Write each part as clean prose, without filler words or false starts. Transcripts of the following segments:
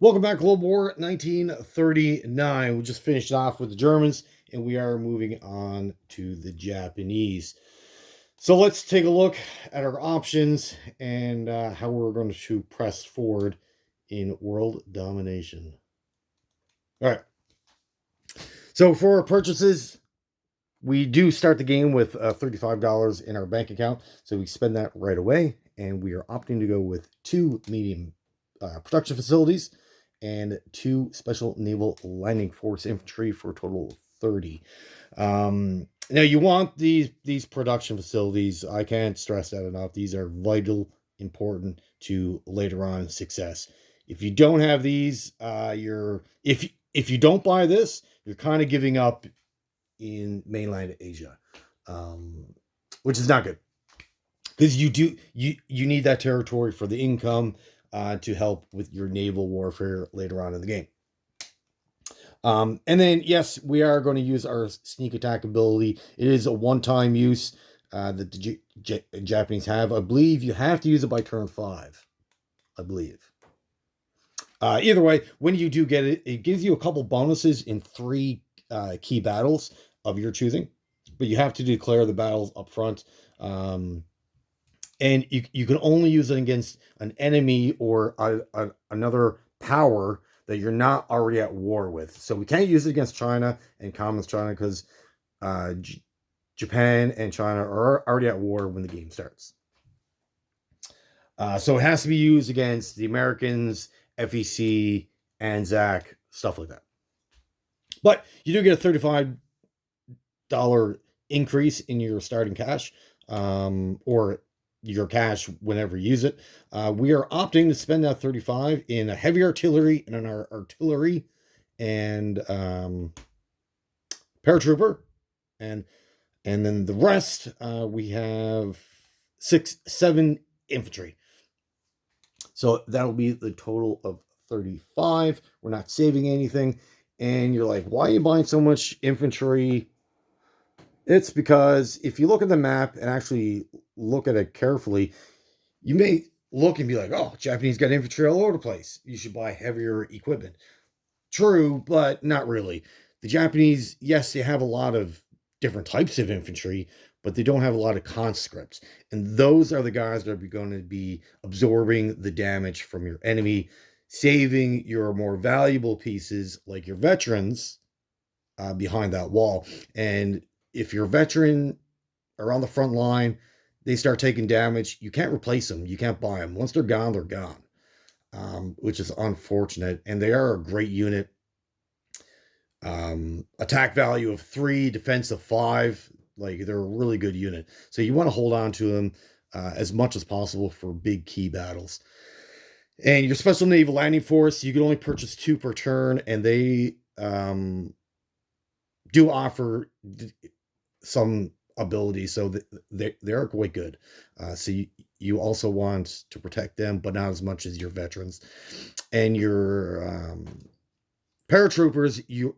Welcome back, Global War 1939. We just finished off with the Germans, and we are moving on to the Japanese. So let's take a look at our options and how we're going to press forward in world domination. All right. So for our purchases, we do start the game with $35 in our bank account. So we spend that right away, and we are opting to go with two medium production facilities and two special naval landing force infantry for a total of 30. Now you want these production facilities. I can't stress that enough. These are vital, important to later on success. If you don't have these, if you don't buy this, you're kind of giving up in mainland Asia, um, which is not good because you need that territory for the income to help with your naval warfare later on in the game. And then yes, we are going to use our sneak attack ability. It is a one-time use that the Japanese have. I believe you have to use it by turn 5. I believe. Either way, when you do get it, it gives you a couple bonuses in 3 key battles of your choosing, but you have to declare the battles up front. And you can only use it against an enemy or another power that you're not already at war with. So we can't use it against China and Communist China because Japan and China are already at war when the game starts. So it has to be used against the Americans, FEC, ANZAC, stuff like that. But you do get a $35 increase in your starting cash, or your cash whenever you use it. We are opting to spend that 35 in a heavy artillery and an artillery and paratrooper, and then the rest we have 7 infantry. So that'll be the total of 35. We're not saving anything. And you're like, why are you buying so much infantry? It's because if you look at the map and actually look at it carefully, you may look and be like, oh, Japanese got infantry all over the place. You should buy heavier equipment. True, but not really. The Japanese, yes, they have a lot of different types of infantry, but they don't have a lot of conscripts. And those are the guys that are going to be absorbing the damage from your enemy, saving your more valuable pieces like your veterans behind that wall. And if your veteran are on the front line, they start taking damage. You can't replace them. You can't buy them. Once they're gone, they're gone, which is unfortunate. And they are a great unit. Attack value of 3, defense of 5. Like, they're a really good unit. So you want to hold on to them as much as possible for big key battles. And your special naval landing force, you can only purchase 2 per turn, and they do offer some ability, so they're quite good. So you also want to protect them, but not as much as your veterans. And your paratroopers, you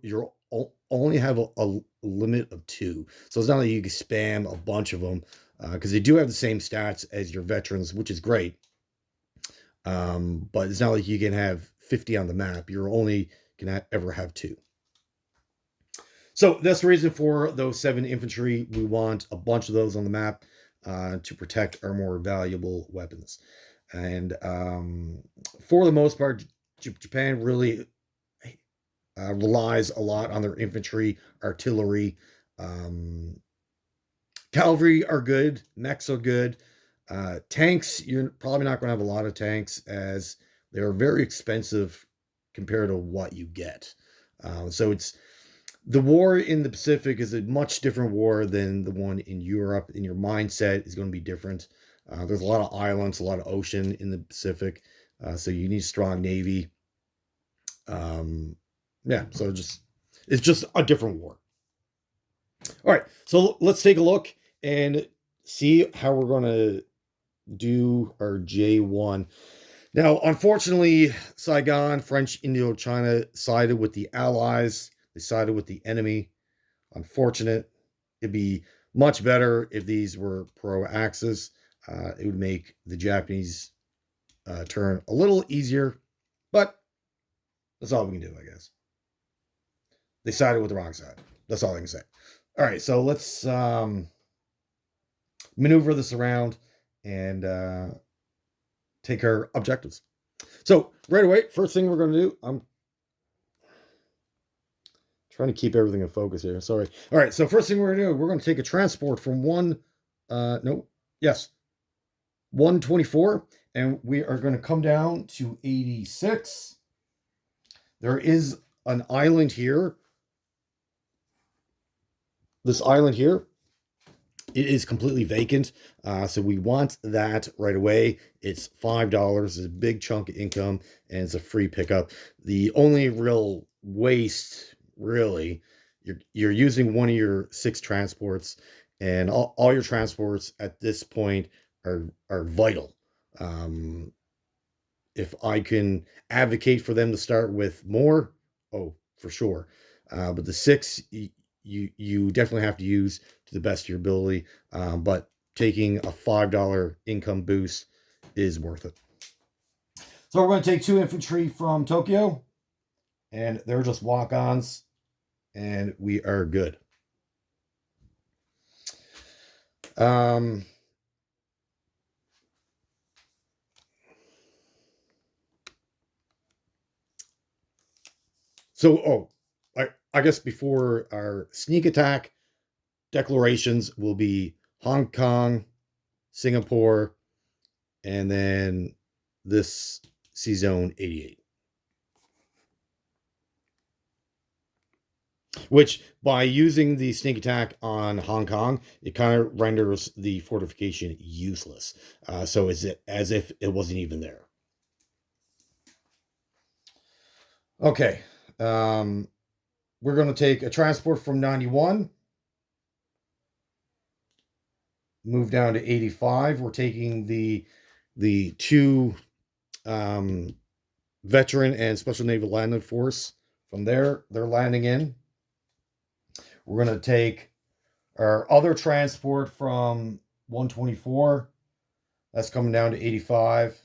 only have a limit of 2, so it's not like you can spam a bunch of them because they do have the same stats as your veterans, which is great. But it's not like you can have 50 on the map. You're only can ever have 2. So that's the reason for those 7 infantry. We want a bunch of those on the map to protect our more valuable weapons. And for the most part, Japan really relies a lot on their infantry, artillery. Cavalry are good, mechs are good. Tanks, you're probably not going to have a lot of tanks as they're very expensive compared to what you get. So it's the war in the Pacific is a much different war than the one in Europe, and your mindset is going to be different. There's a lot of islands, a lot of ocean in the Pacific, so you need a strong navy. Yeah, so it's just a different war. All right, so let's take a look and see how we're going to do our J1. Now, unfortunately, Saigon, French Indochina sided with the Allies. They sided with the enemy. Unfortunate. It'd be much better if these were pro-Axis. It would make the Japanese turn a little easier, but That's all we can do, I guess. They sided with the wrong side. That's all I can say. All right, so let's maneuver this around and take our objectives. So right away, first thing we're going to do, I'm trying to keep everything in focus here. Sorry. All right, so first thing we're going to do, we're going to take a transport from 124, and we are going to come down to 86. There is an island here. This island here, it is completely vacant, so we want that right away. It's $5. It's a big chunk of income, and it's a free pickup. The only real waste, really, you're using one of your 6 transports, and all your transports at this point are vital. If I can advocate for them to start with more, oh, for sure. But the 6, you definitely have to use to the best of your ability. But taking a $5 income boost is worth it. So we're going to take 2 infantry from Tokyo, and they're just walk-ons, and we are good. So, I guess before our sneak attack, declarations will be Hong Kong, Singapore, and then this C-Zone 88. Which, by using the sneak attack on Hong Kong, it kind of renders the fortification useless. So is it as if it wasn't even there. Okay. We're going to take a transport from 91. Move down to 85. We're taking the 2 veteran and Special Naval Landing Force from there. They're landing in. We're going to take our other transport from 124. That's coming down to 85.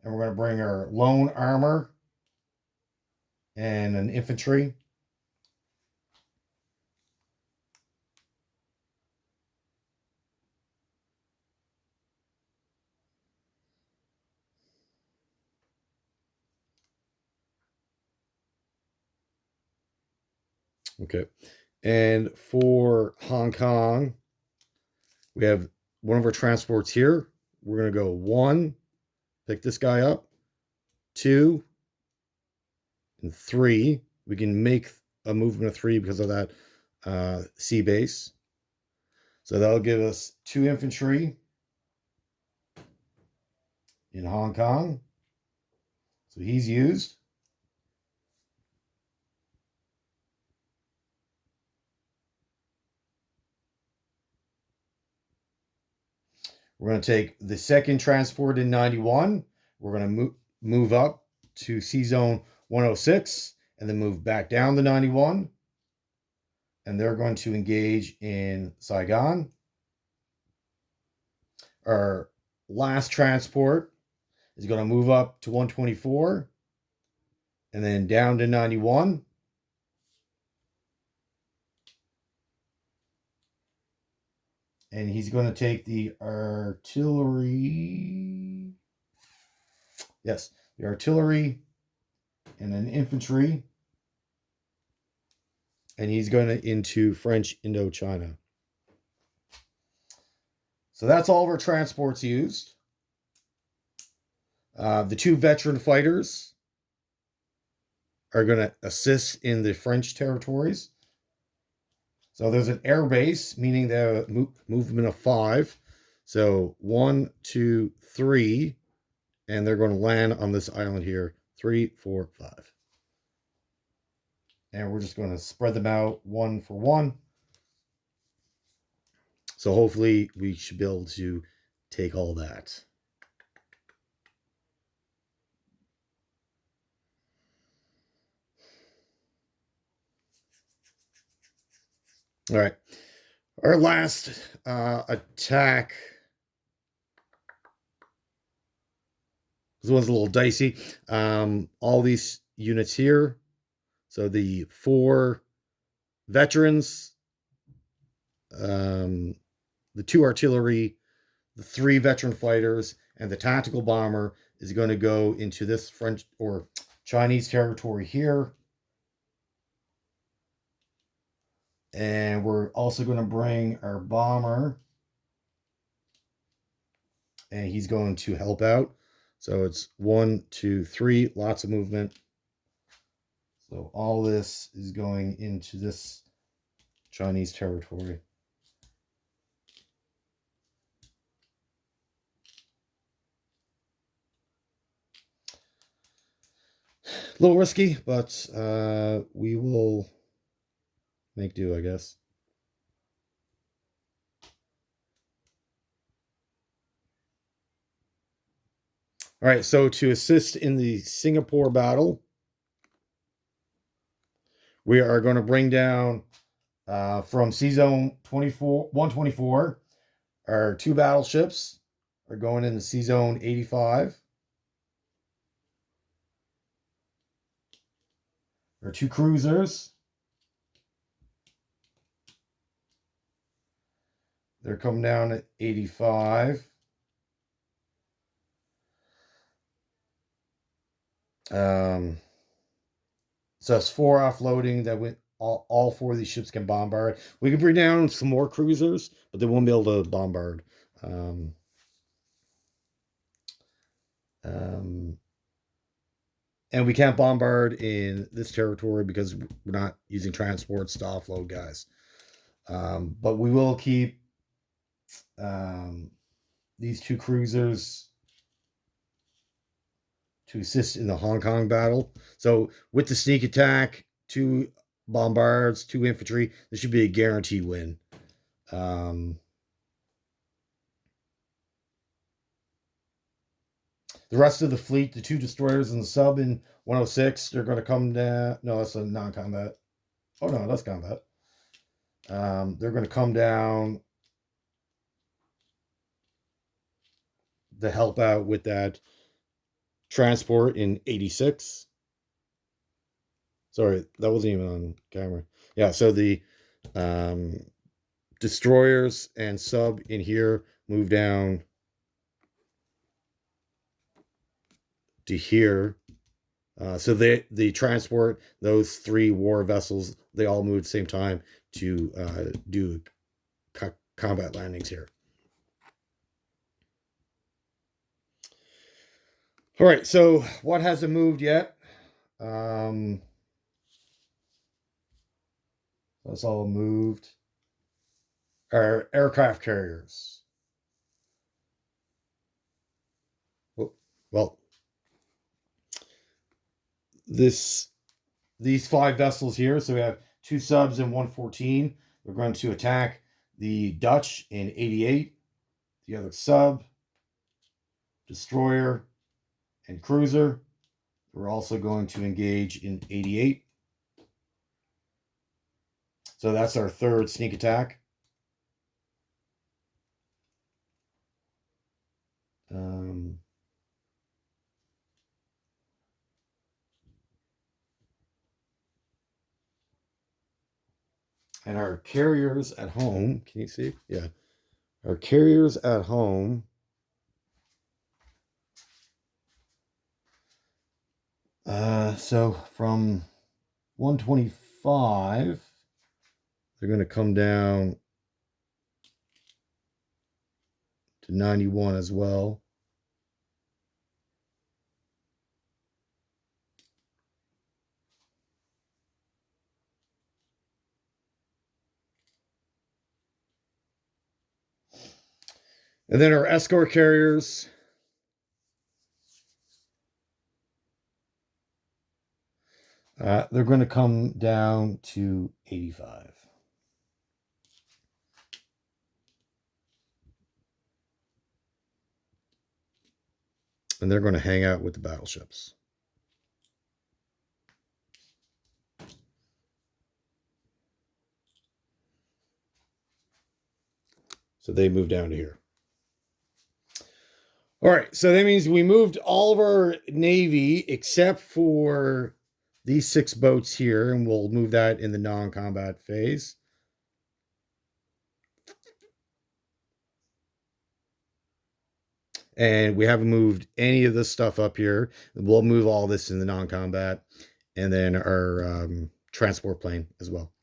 And we're going to bring our lone armor and an infantry. Okay. And for Hong Kong, we have one of our transports here. We're going to go 1, pick this guy up, 2, and 3. We can make a movement of 3 because of that sea base. So that'll give us 2 infantry in Hong Kong. So he's used. We're going to take the second transport in 91. We're going to move up to C-Zone 106 and then move back down to 91. And they're going to engage in Saigon. Our last transport is going to move up to 124 and then down to 91. And he's going to take the artillery. Yes, the artillery and an infantry. And he's going into French Indochina. So that's all of our transports used. The 2 veteran fighters are going to assist in the French territories. So there's an air base, meaning the movement of 5. So 1, 2, 3, and they're going to land on this island here. 3, 4, 5. And we're just going to spread them out 1 for 1. So hopefully we should be able to take all that. All right. Our last attack. This one's a little dicey. All these units here. So the 4 veterans, the 2 artillery, the 3 veteran fighters, and the tactical bomber is going to go into this French or Chinese territory here. And we're also going to bring our bomber, and he's going to help out. So it's 1, 2, 3, lots of movement. So all this is going into this Chinese territory. A little risky, but we will make do, I guess. All right, so to assist in the Singapore battle, we are going to bring down from Sea Zone 124, our 2 battleships are going into Sea Zone 85. Our 2 cruisers, they're coming down at 85. So that's 4 offloading that went. All 4 of these ships can bombard. We can bring down some more cruisers, but they won't be able to bombard. And we can't bombard in this territory because we're not using transports to offload guys. But we will keep these 2 cruisers to assist in the Hong Kong battle. So with the sneak attack, 2 bombards, 2 infantry, this should be a guaranteed win. The rest of the fleet, the 2 destroyers and the sub in 106, they're going to come down. No, that's a non-combat. Oh, no, that's combat. They're going to come down to help out with that transport in 86. Sorry, that wasn't even on camera. Yeah, so the destroyers and sub in here move down to here. So the transport, those 3 war vessels, they all move at the same time to do combat landings here. All right, so what hasn't moved yet? That's all moved. Our aircraft carriers. Well, these 5 vessels here. So we have 2 subs and 114. We're going to attack the Dutch in 88. The other sub, destroyer, and cruiser. We're also going to engage in 88. So that's our 3rd sneak attack. And our carriers at home, can you see? Yeah. Our carriers at home so from 125, they're going to come down to 91 as well. And then our escort carriers, they're going to come down to 85. And they're going to hang out with the battleships. So they move down to here. All right, so that means we moved all of our Navy except for these 6 boats here, and we'll move that in the non-combat phase. And we haven't moved any of this stuff up here. We'll move all this in the non-combat, and then our transport plane as well.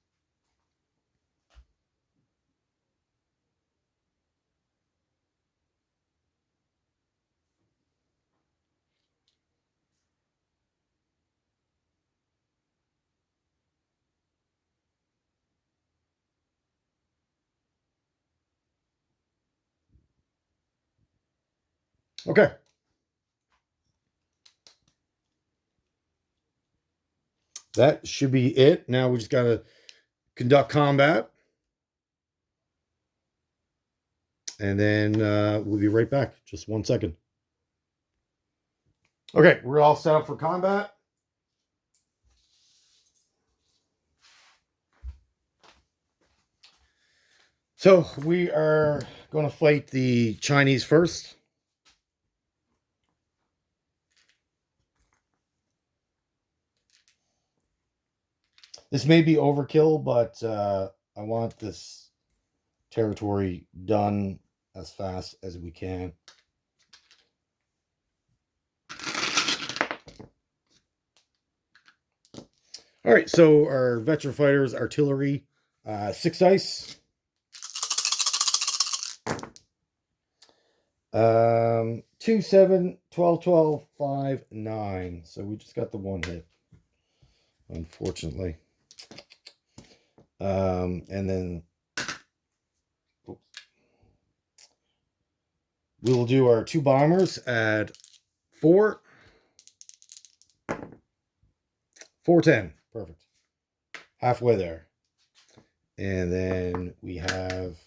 Okay. That should be it. Now we just got to conduct combat. And then we'll be right back. Just 1 second. Okay, we're all set up for combat. So we are going to fight the Chinese first. This may be overkill, but I want this territory done as fast as we can. All right, so our veteran fighters, artillery, 6 dice. 2, 7, 12, 12, 5, 9. So we just got the 1 hit, unfortunately. And then oops, we will do our 2 bombers at 4, 410. Perfect. Halfway there. And then we have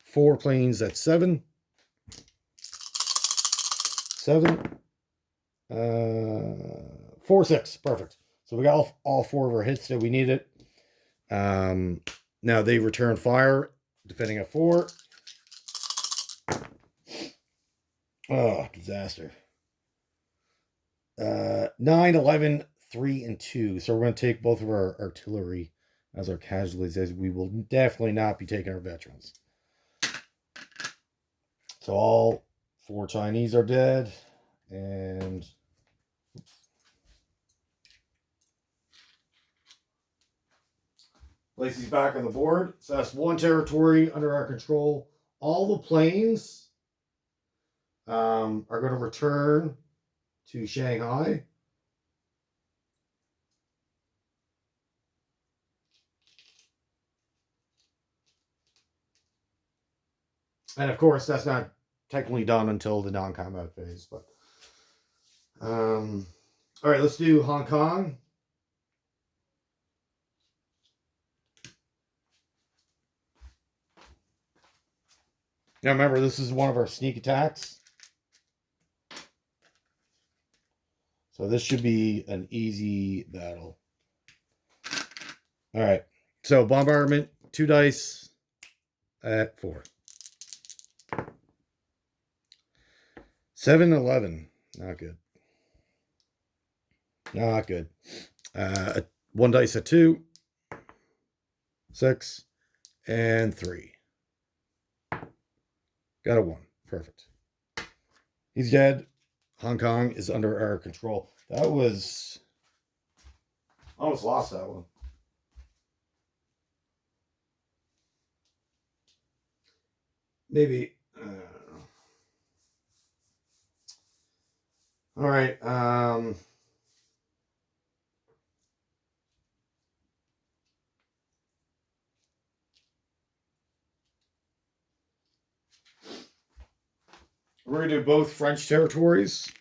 4 planes at 7. 7. 4, 6. Perfect. So we got all 4 of our hits that we needed. Now they return fire, defending at 4. Oh, disaster. 9, 11, 3, and 2. So we're going to take both of our artillery as our casualties, as we will definitely not be taking our veterans. So all 4 Chinese are dead, and place these back on the board. So that's 1 territory under our control. All the planes are going to return to Shanghai. And of course, that's not technically done until the non-combat phase. But all right, let's do Hong Kong. Now remember, this is one of our sneak attacks. So this should be an easy battle. All right. So bombardment, 2 dice at 4. 7, 11. Not good. Not good. 1 dice at 2. 6 and 3. Got a 1. Perfect. He's dead. Hong Kong is under our control. That was... I almost lost that one. Maybe... All right. We're going to do both French territories.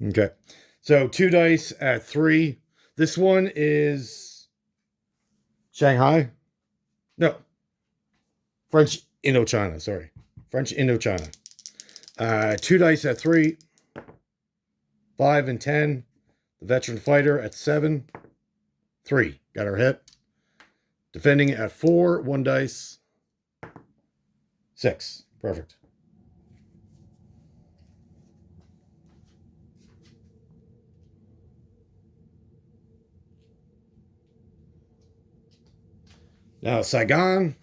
Okay. So 2 dice at 3. This one is Shanghai. No. French Indochina. Sorry. French Indochina. 2 dice at 3. 5 and 10. The veteran fighter at 7. 3. Got our hit. Defending at 4. 1 dice. 6. Perfect. Now, Saigon,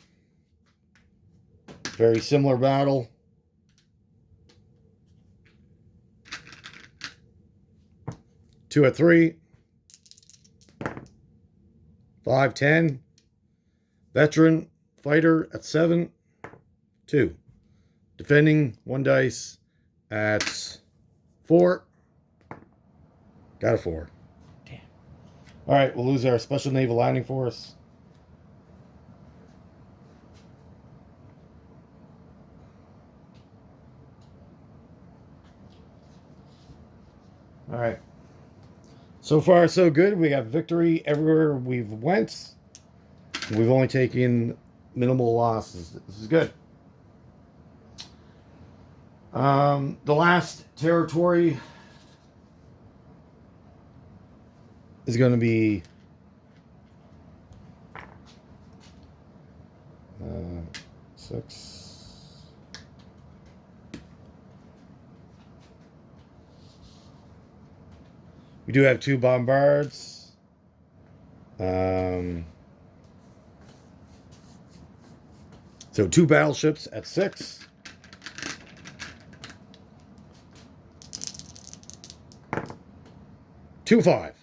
very similar battle. Two at 3. 5, 10. Veteran fighter at 7. 2. Defending 1 dice at 4. Got a 4. Damn. All right, we'll lose our Special Naval Landing Force. All right. So far, so good. We got victory everywhere we've went. We've only taken minimal losses. This is good. The last territory is going to be uh, 6. We do have 2 bombards. So 2 battleships at 6. Two 5.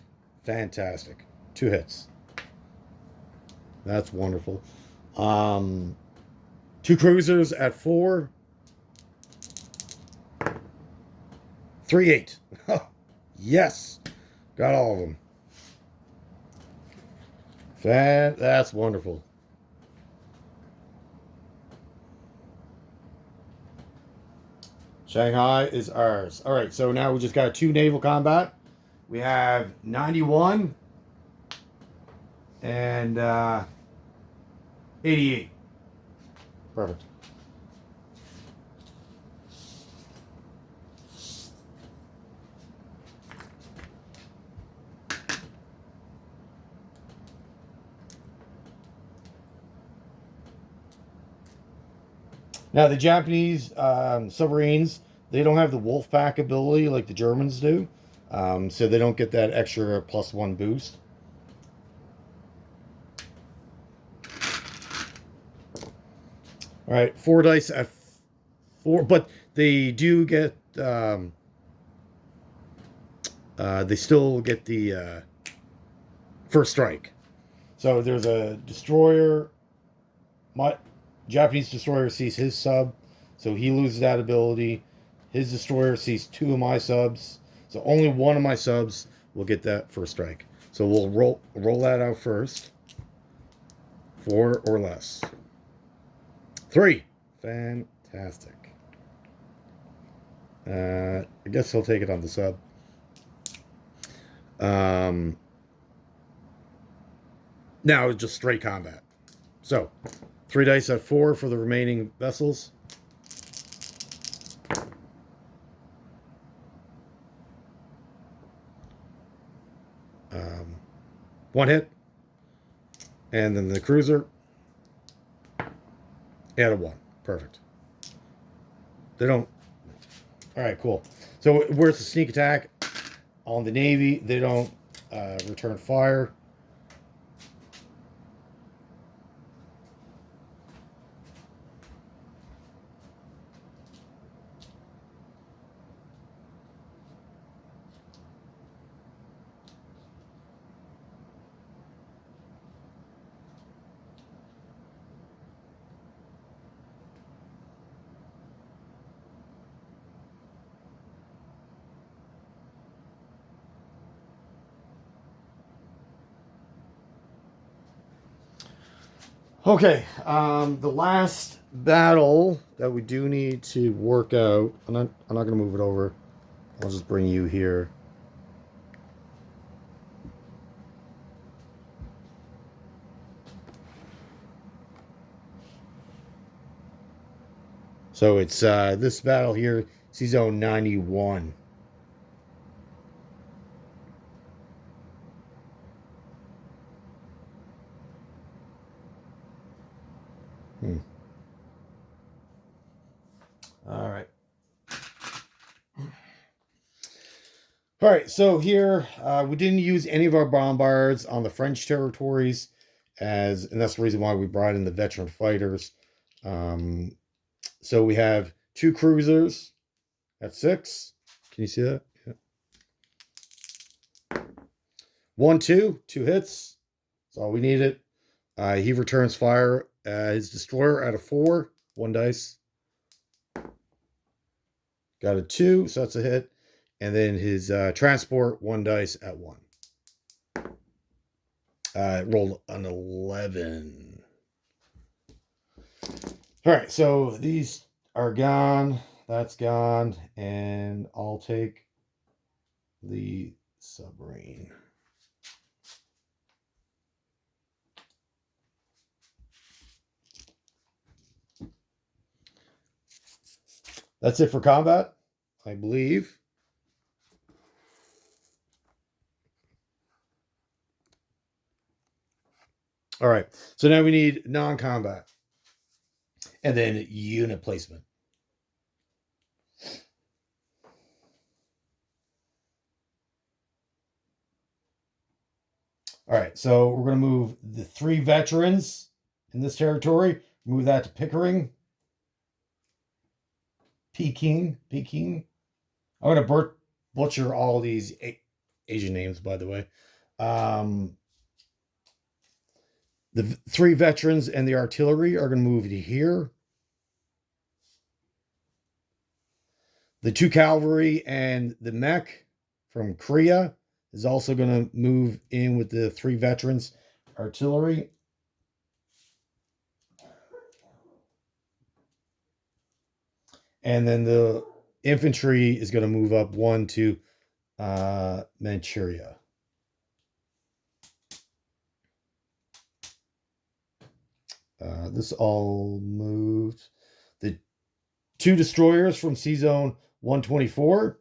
Fantastic. 2 hits. That's wonderful. 2 cruisers at 4. 3 8. Yes. Got all of them. That's wonderful. Shanghai is ours. All right, so now we just got 2 naval combat. We have 91 and 88. Perfect. Now, the Japanese submarines, they don't have the Wolfpack ability like the Germans do. So they don't get that extra +1 boost. All right, 4 dice at 4, but they do get, they still get the first strike. So there's a destroyer. My Japanese destroyer sees his sub, so he loses that ability. His destroyer sees 2 of my subs, so only 1 of my subs will get that first strike. So we'll roll that out first. 4 or less. 3. Fantastic. I guess he'll take it on the sub. Now it's just straight combat. So 3 dice at 4 for the remaining vessels. One hit. And then the cruiser. Add a 1. Perfect. They don't. All right, cool. So where it's a sneak attack on the Navy, they don't return fire. Okay, the last battle that we do need to work out. I'm not going to move it over. I'll just bring you here. So it's this battle here, Sea Zone 91. All right, so here we didn't use any of our bombards on the French territories, and that's the reason why we brought in the veteran fighters. So we have 2 cruisers at 6. Can you see that? Yeah. 1, 2 hits. That's all we needed. He returns fire. His destroyer at a 4, 1 dice. Got a 2, so that's a hit. And then his transport, 1 dice at 1. Rolled an 11. All right, so these are gone. That's gone. And I'll take the submarine. That's it for combat, I believe. All right, so now we need non-combat. And then unit placement. All right, so we're going to move the 3 veterans in this territory. Move that to Pickering. Peking. I'm going to butcher all these Asian names, by the way. The 3 veterans and the artillery are going to move to here. The 2 cavalry and the mech from Korea is also going to move in with the 3 veterans artillery. And then the infantry is going to move up 1 to Manchuria. This all moved. The 2 destroyers from Sea Zone 124.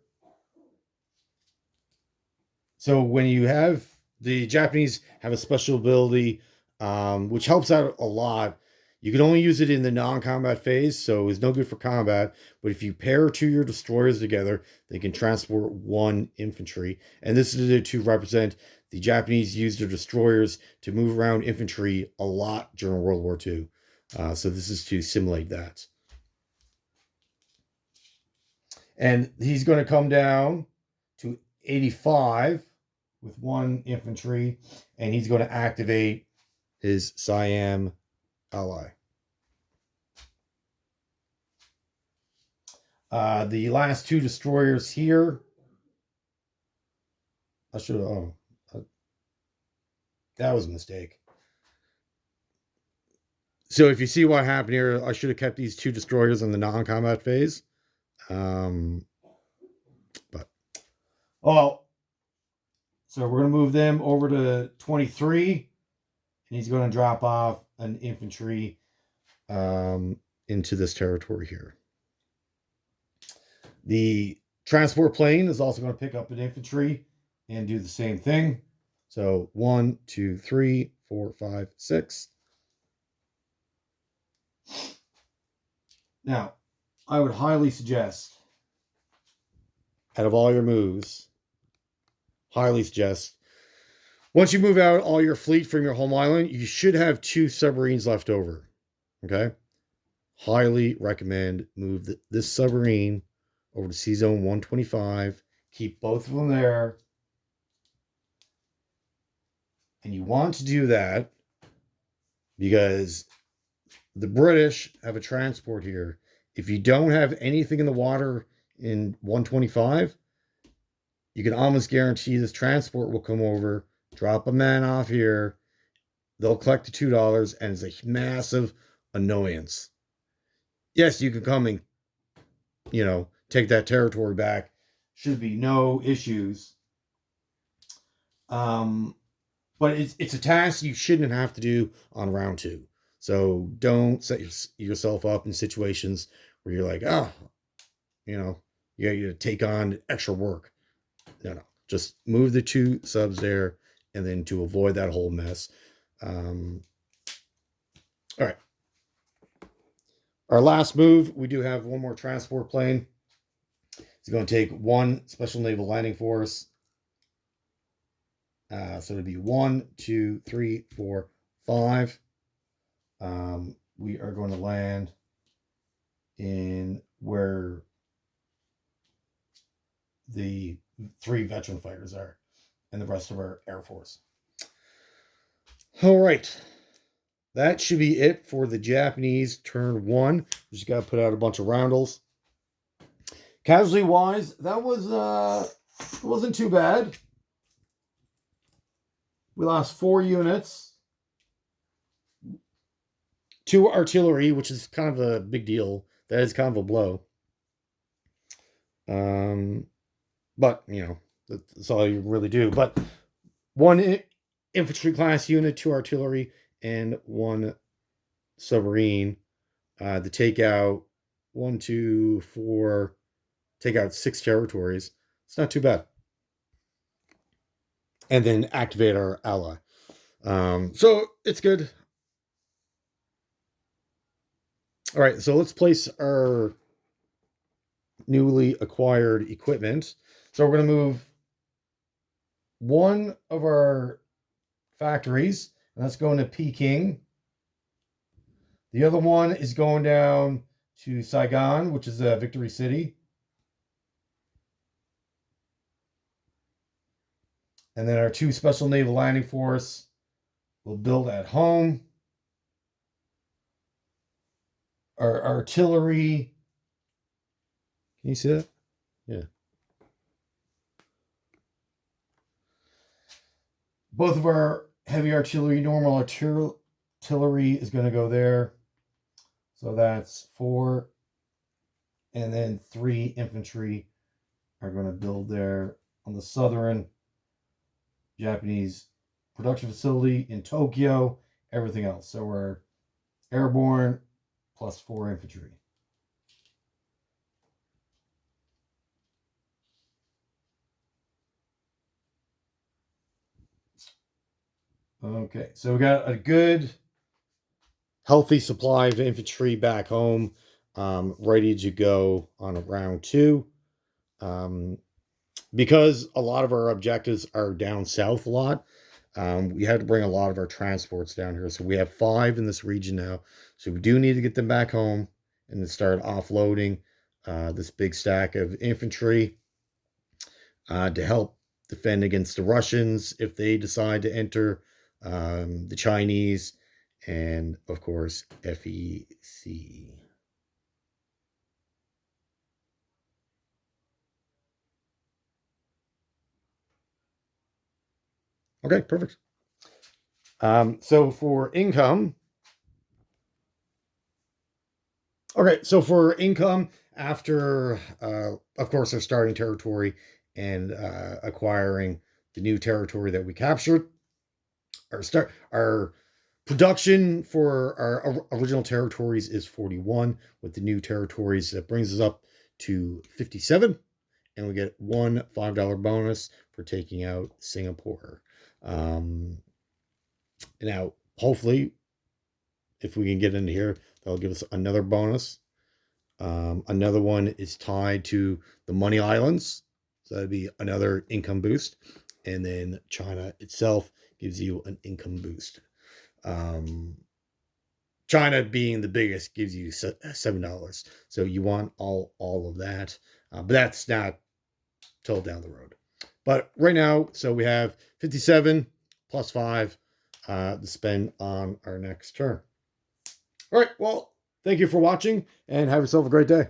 So when you have the Japanese have a special ability, which helps out a lot. You can only use it in the non-combat phase, so it's no good for combat. But if you pair 2 of your destroyers together, they can transport 1 infantry. And this is to represent the Japanese used their destroyers to move around infantry a lot during World War II. So this is to simulate that. And he's going to come down to 85 with 1 infantry, and he's going to activate his Siam ally. The last 2 destroyers here. I should have. That was a mistake. So if you see what happened here, I should have kept these 2 destroyers in the non-combat phase. But well, so we're going to move them over to 23, and he's going to drop off an infantry into this territory here. The transport plane is also going to pick up an infantry and do the same thing. So 1, 2, 3, 4, 5, 6. Now, I would highly suggest, out of all your moves, once you move out all your fleet from your home island, you should have 2 submarines left over. Okay? Highly recommend move this submarine over to Sea Zone 125. Keep both of them there. And you want to do that because the British have a transport here. If you don't have anything in the water in 125, you can almost guarantee this transport will come over, drop a man off here. They'll collect the $2, and it's a massive annoyance. Yes, you can come and, take that territory back. Should be no issues. But it's a task you shouldn't have to do on round 2. So don't set yourself up in situations where you're like, you got to take on extra work. No. Just move the 2 subs there, and then to avoid that whole mess. All right. Our last move, we do have 1 more transport plane. It's going to take 1 special naval landing force So it'd be 1, 2, 3, 4, 5. We are going to land in where the 3 veteran fighters are and the rest of our Air Force. All right. That should be it for the Japanese turn 1. We just got to put out a bunch of roundels. Casualty wise, that was wasn't too bad. We lost 4 units. 2 artillery, which is kind of a big deal. That is kind of a blow. But you know, that's all you really do. But 1 infantry class unit, 2 artillery, and 1 submarine. The takeout 1, 2, 4, take out 6 territories. It's not too bad. And then activate our ally. So it's good. All right, so let's place our newly acquired equipment. So we're going to move 1 of our factories, and that's going to Peking. The other one is going down to Saigon, which is a Victory City. And then our 2 Special Naval Landing Force will build at home. Our artillery, can you see that? Yeah. Both of our heavy artillery, normal artillery is going to go there. So that's 4. And then 3 infantry are going to build there on the southern Japanese production facility in Tokyo, everything else. So we're airborne plus 4 infantry. Okay, so we got a good, healthy supply of infantry back home, ready to go on round 2. Because a lot of our objectives are down south a lot, we had to bring a lot of our transports down here. So we have 5 in this region now. So we do need to get them back home and then start offloading this big stack of infantry to help defend against the Russians if they decide to enter, the Chinese, and of course FEC. Okay, perfect. So for income, okay, so for income, after, of course, our starting territory and acquiring the new territory that we captured, our production for our original territories is 41. With the new territories, that brings us up to 57, and we get one $5 bonus for taking out Singapore. Now, hopefully, if we can get into here, that'll give us another bonus. Another one is tied to the Money Islands, so that'd be another income boost. And then China itself gives you an income boost. China being the biggest gives you $7. So you want all of that, but that's not till down the road. But right now, so we have 57 plus 5 to spend on our next turn. All right, well, thank you for watching and have yourself a great day.